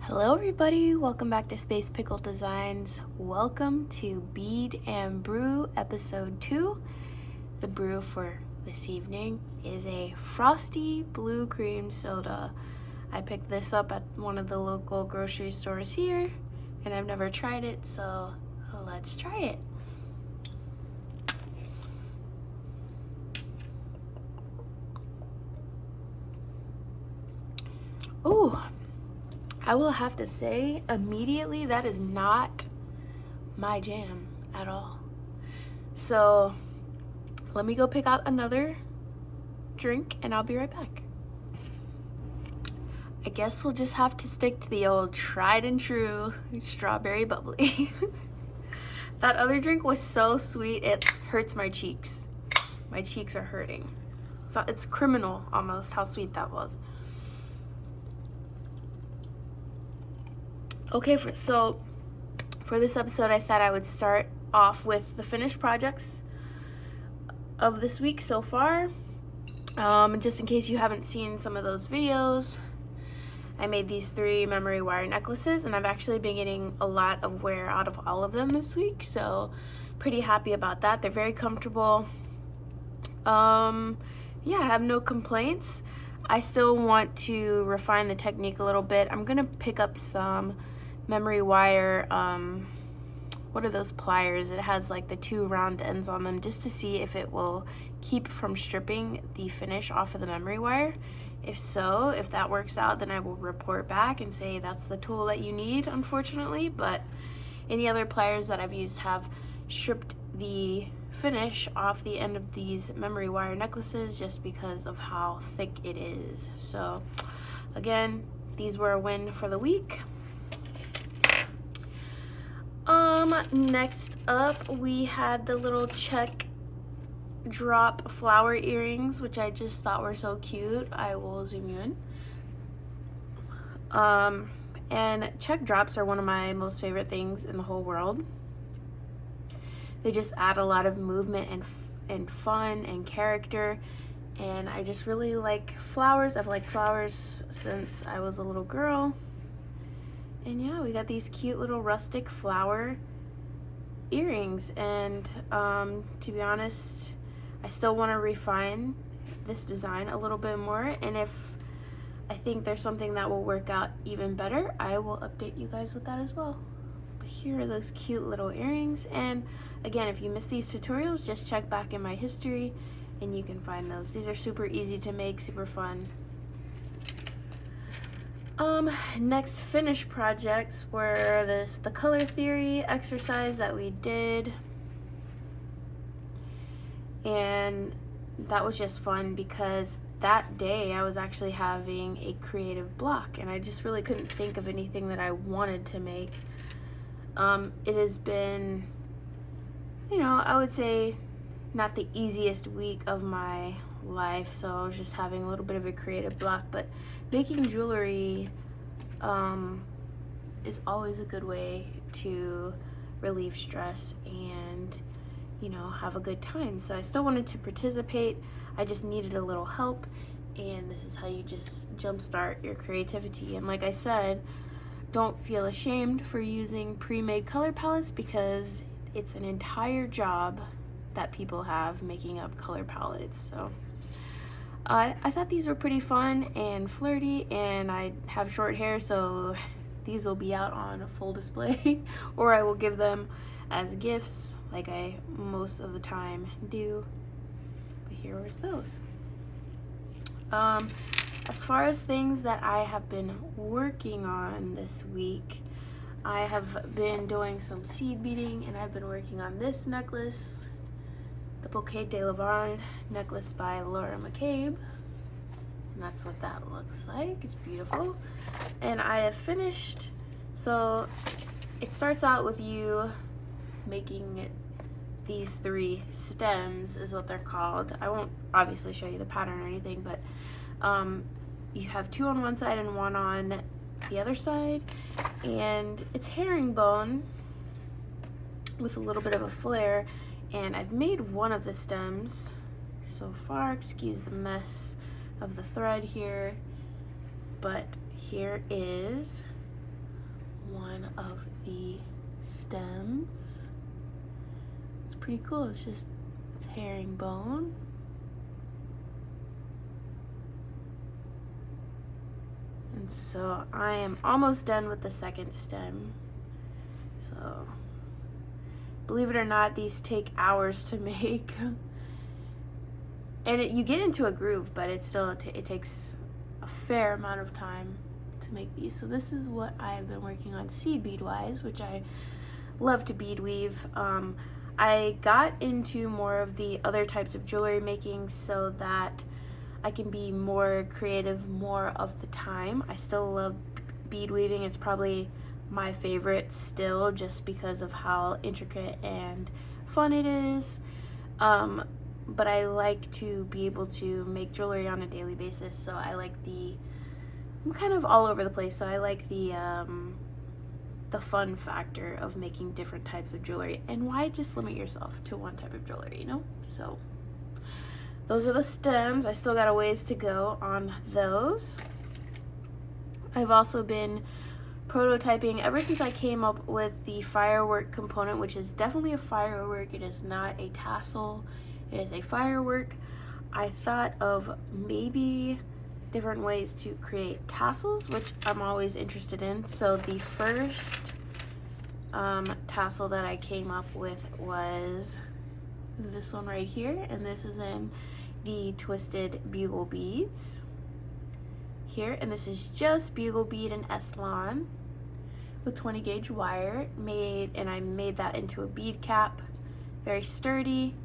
Hello everybody, welcome back to Space Pickle Designs. Welcome to Bead and Brew episode 2. The brew for this evening is a frosty blue cream soda. I picked this up at one of the local grocery stores here and I've never tried it, so let's try it. Ooh. I will have to say immediately that is not my jam at all. So let me go pick out another drink and I'll be right back. I guess we'll just have to stick to the old tried and true strawberry bubbly. That other drink was so sweet it hurts my cheeks. My cheeks are hurting. So it's criminal almost how sweet that was. Okay, so for this episode, I thought I would start off with the finished projects of this week so far. Just in case you haven't seen some of those videos, I made these 3 memory wire necklaces, and I've actually been getting a lot of wear out of all of them this week, so pretty happy about that. They're very comfortable. Yeah, I have no complaints. I still want to refine the technique a little bit. I'm gonna pick up some memory wire, what are those pliers? It has like the 2 round ends on them, just to see if it will keep from stripping the finish off of the memory wire. If that works out, then I will report back and say that's the tool that you need, unfortunately. But any other pliers that I've used have stripped the finish off the end of these memory wire necklaces just because of how thick it is. So again, these were a win for the week. Next up we had the little check drop flower earrings, which I just thought were so cute. I will zoom you in. And check drops are one of my most favorite things in the whole world. They just add a lot of movement and fun and character, and I just really like flowers. I've liked flowers since I was a little girl. And yeah, we got these cute little rustic flower earrings, and to be honest, I still want to refine this design a little bit more, and if I think there's something that will work out even better, I will update you guys with that as well. But here are those cute little earrings, and again, if you missed these tutorials, just check back in my history and you can find those. These are super easy to make, super fun. Next finished projects were the color theory exercise that we did, and that was just fun because that day I was actually having a creative block and I just really couldn't think of anything that I wanted to make. It has been, I would say not the easiest week of my life, so I was just having a little bit of a creative block, but making jewelry is always a good way to relieve stress and have a good time. So I still wanted to participate. I just needed a little help, and this is how you just jumpstart your creativity. And like I said, don't feel ashamed for using pre-made color palettes because it's an entire job that people have making up color palettes. So I thought these were pretty fun and flirty, and I have short hair, so these will be out on a full display or I will give them as gifts like I most of the time do. But here was those. As far as things that I have been working on this week, I have been doing some seed beading, and I've been working on this necklace, the Bouquet de Lavande necklace by Laura McCabe, and that's what that looks like. It's beautiful, and I have finished. So it starts out with you making these 3 stems is what they're called. I won't obviously show you the pattern or anything, but you have 2 on one side and 1 on the other side, and it's herringbone with a little bit of a flare. And I've made one of the stems so far. Excuse the mess of the thread here, but here is one of the stems. It's pretty cool. It's herringbone. And so I am almost done with the second stem. So believe it or not, these take hours to make. And you get into a groove, but it takes a fair amount of time to make these. So this is what I've been working on seed bead wise, which I love to bead weave. I got into more of the other types of jewelry making so that I can be more creative more of the time. I still love bead weaving. It's probably my favorite still, just because of how intricate and fun it is. But I like to be able to make jewelry on a daily basis, so I like I'm kind of all over the place, so I like the fun factor of making different types of jewelry. And why just limit yourself to one type of jewelry, you know? So those are the stems. I still got a ways to go on those. I've also been prototyping ever since I came up with the firework component, which is definitely a firework. It is not a tassel. It is a firework. I thought of maybe different ways to create tassels, which I'm always interested in. So the first tassel that I came up with was this one right here, and this is in the twisted bugle beads here, and this is just bugle bead and Eslon with 20 gauge wire and I made that into a bead cap, very sturdy.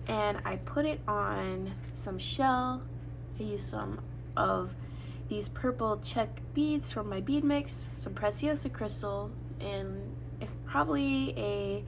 And I put it on some shell. I used some of these purple check beads from my bead mix, some Preciosa crystal, and probably a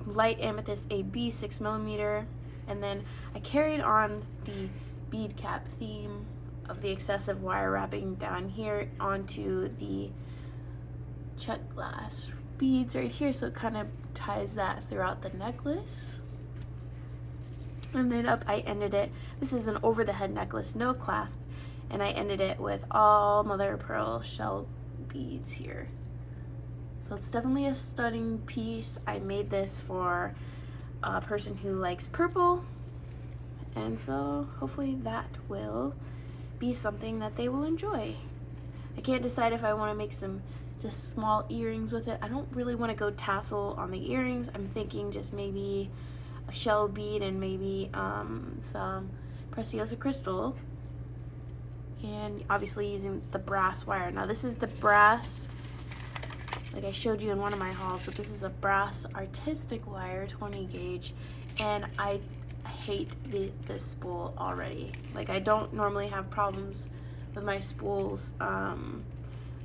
light amethyst AB 6mm. And then I carried on the bead cap theme of the excessive wire wrapping down here onto the check glass beads right here, so it kind of ties that throughout the necklace. And then up I ended it. This is an over the head necklace, no clasp, and I ended it with all mother of pearl shell beads here. So it's definitely a stunning piece. I made this for a person who likes purple, and so hopefully that will be something that they will enjoy. I can't decide if I want to make some just small earrings with it. I don't really want to go tassel on the earrings. I'm thinking just maybe a shell bead and maybe some Preciosa crystal, and obviously using the brass wire. Now this is the brass, like I showed you in one of my hauls, but this is a brass artistic wire, 20 gauge, and I hate this spool already. Like, I don't normally have problems with my spools of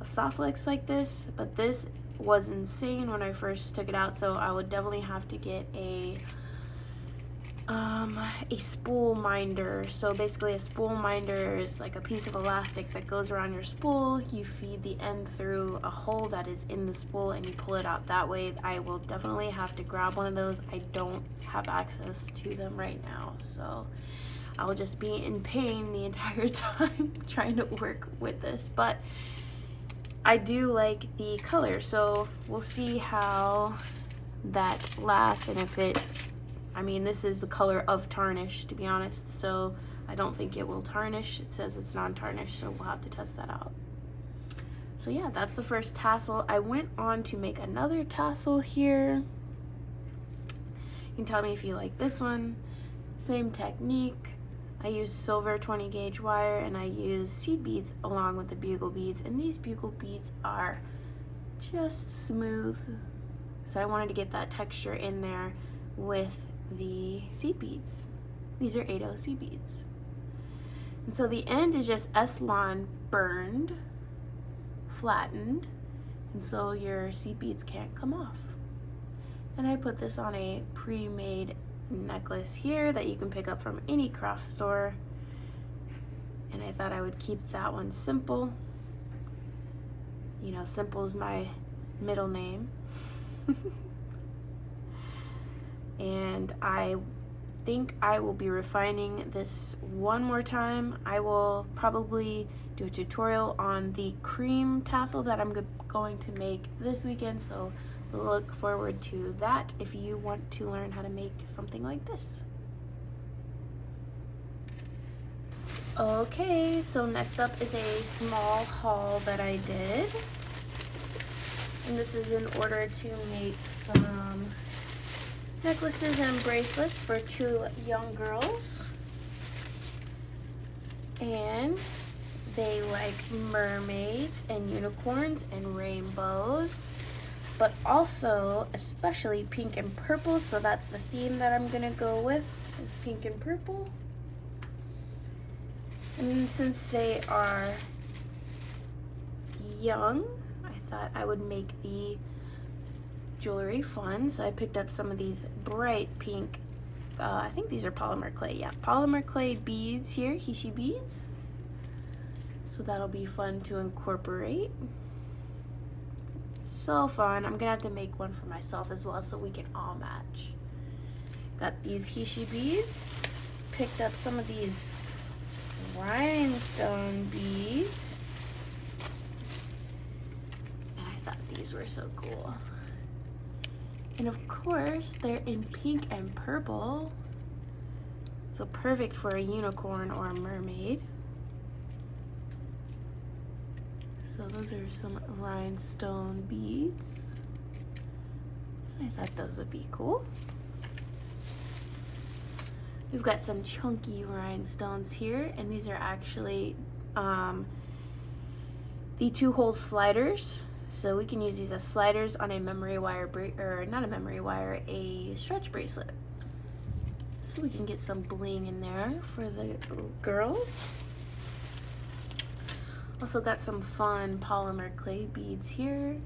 soft flex like this, but this was insane when I first took it out, so I would definitely have to get a spool minder. So basically a spool minder is like a piece of elastic that goes around your spool. You feed the end through a hole that is in the spool and you pull it out that way. I will definitely have to grab one of those. I don't have access to them right now, so I will just be in pain the entire time trying to work with this. But I do like the color, so we'll see how that lasts, and if it, I mean, this is the color of tarnish, to be honest, so I don't think it will tarnish. It says it's non-tarnished, so we'll have to test that out. So yeah, that's the first tassel. I went on to make another tassel here. You can tell me if you like this one. Same technique. I use silver 20 gauge wire, and I use seed beads along with the bugle beads, and these bugle beads are just smooth, so I wanted to get that texture in there with the seed beads. These are 8/0 seed beads, and so the end is just Eslon burned, flattened, and so your seed beads can't come off. And I put this on a pre-made necklace here that you can pick up from any craft store, and I thought I would keep that one simple. You know, simple is my middle name. And I think I will be refining this one more time. I will probably do a tutorial on the cream tassel that I'm going to make this weekend, so look forward to that if you want to learn how to make something like this. Okay, so next up is a small haul that I did. And this is in order to make some necklaces and bracelets for 2 young girls. And they like mermaids and unicorns and rainbows, but also especially pink and purple. So that's the theme that I'm gonna go with, is pink and purple. And since they are young, I thought I would make the jewelry fun. So I picked up some of these bright pink, I think these are polymer clay, yeah, polymer clay beads here, Hishi beads. So that'll be fun to incorporate. So fun. I'm gonna have to make one for myself as well so we can all match. Got these Hishi beads. Picked up some of these rhinestone beads. And I thought these were so cool. And of course, they're in pink and purple. So perfect for a unicorn or a mermaid. So those are some rhinestone beads. I thought those would be cool. We've got some chunky rhinestones here, and these are actually the 2-hole sliders. So we can use these as sliders on a memory wire, or not a memory wire, a stretch bracelet. So we can get some bling in there for the girls. Also got some fun polymer clay beads here.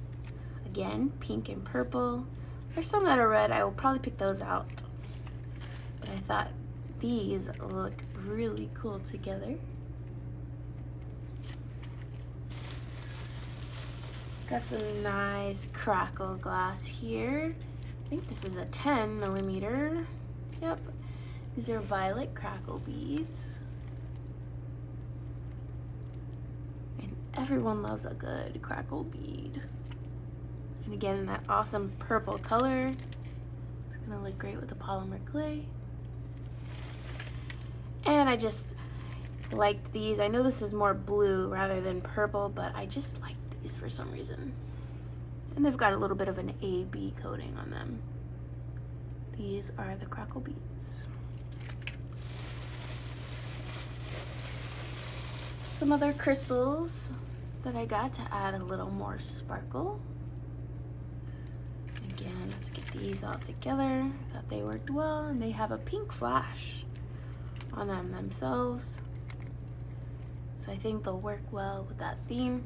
Again, pink and purple. There's some that are red. I will probably pick those out. But I thought these look really cool together. Got some nice crackle glass here. I think this is a 10mm. Yep. These are violet crackle beads. And everyone loves a good crackle bead. And again, in that awesome purple color. It's gonna look great with the polymer clay. And I just liked these. I know this is more blue rather than purple, but I just like these for some reason. And they've got a little bit of an AB coating on them. These are the crackle beads. Some other crystals that I got to add a little more sparkle. Again, let's get these all together. Thought they worked well, and they have a pink flash on them themselves. So I think they'll work well with that theme.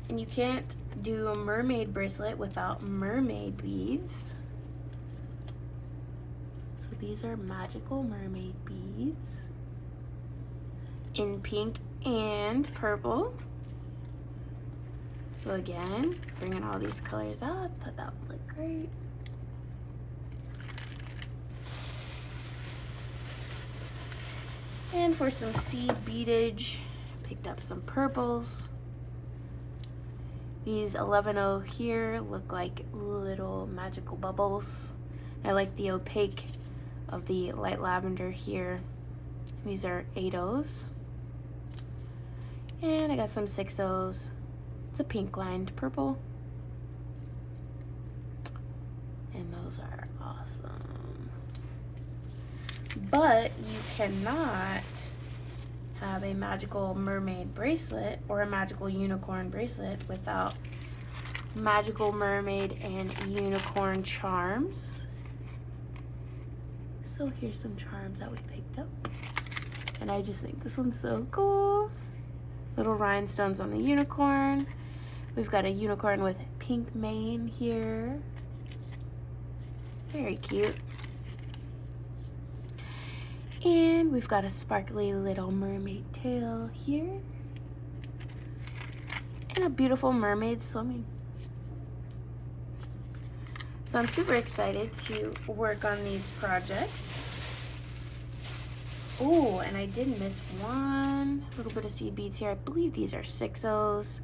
And you can't do a mermaid bracelet without mermaid beads. So these are magical mermaid beads in pink and purple. So again, bringing all these colors out, thought that would look great. And for some seed beadage, picked up some purples. These 11-0 here look like little magical bubbles. I like the opaque of the light lavender here. These are 8-0s. And I got some 6-0s. It's a pink lined purple. And those are awesome. But you cannot have a magical mermaid bracelet or a magical unicorn bracelet without magical mermaid and unicorn charms. So here's some charms that we picked up. And I just think this one's so cool. Little rhinestones on the unicorn. We've got a unicorn with pink mane here. Very cute. And we've got a sparkly little mermaid tail here. And a beautiful mermaid swimming. So I'm super excited to work on these projects. Oh, and I did miss one little bit of seed beads here. I believe these are 6/0s,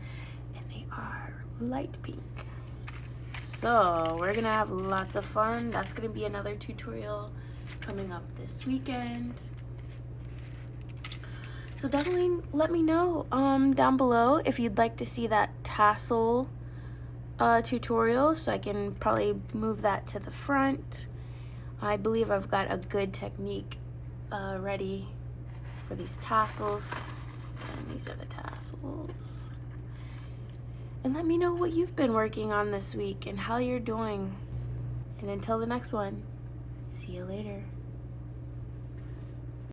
and they are light pink. So we're gonna have lots of fun. That's gonna be another tutorial coming up this weekend. So definitely let me know down below if you'd like to see that tassel tutorial, so I can probably move that to the front. I believe I've got a good technique ready for these tassels, and these are the tassels. And let me know what you've been working on this week and how you're doing. And until the next one, see you later.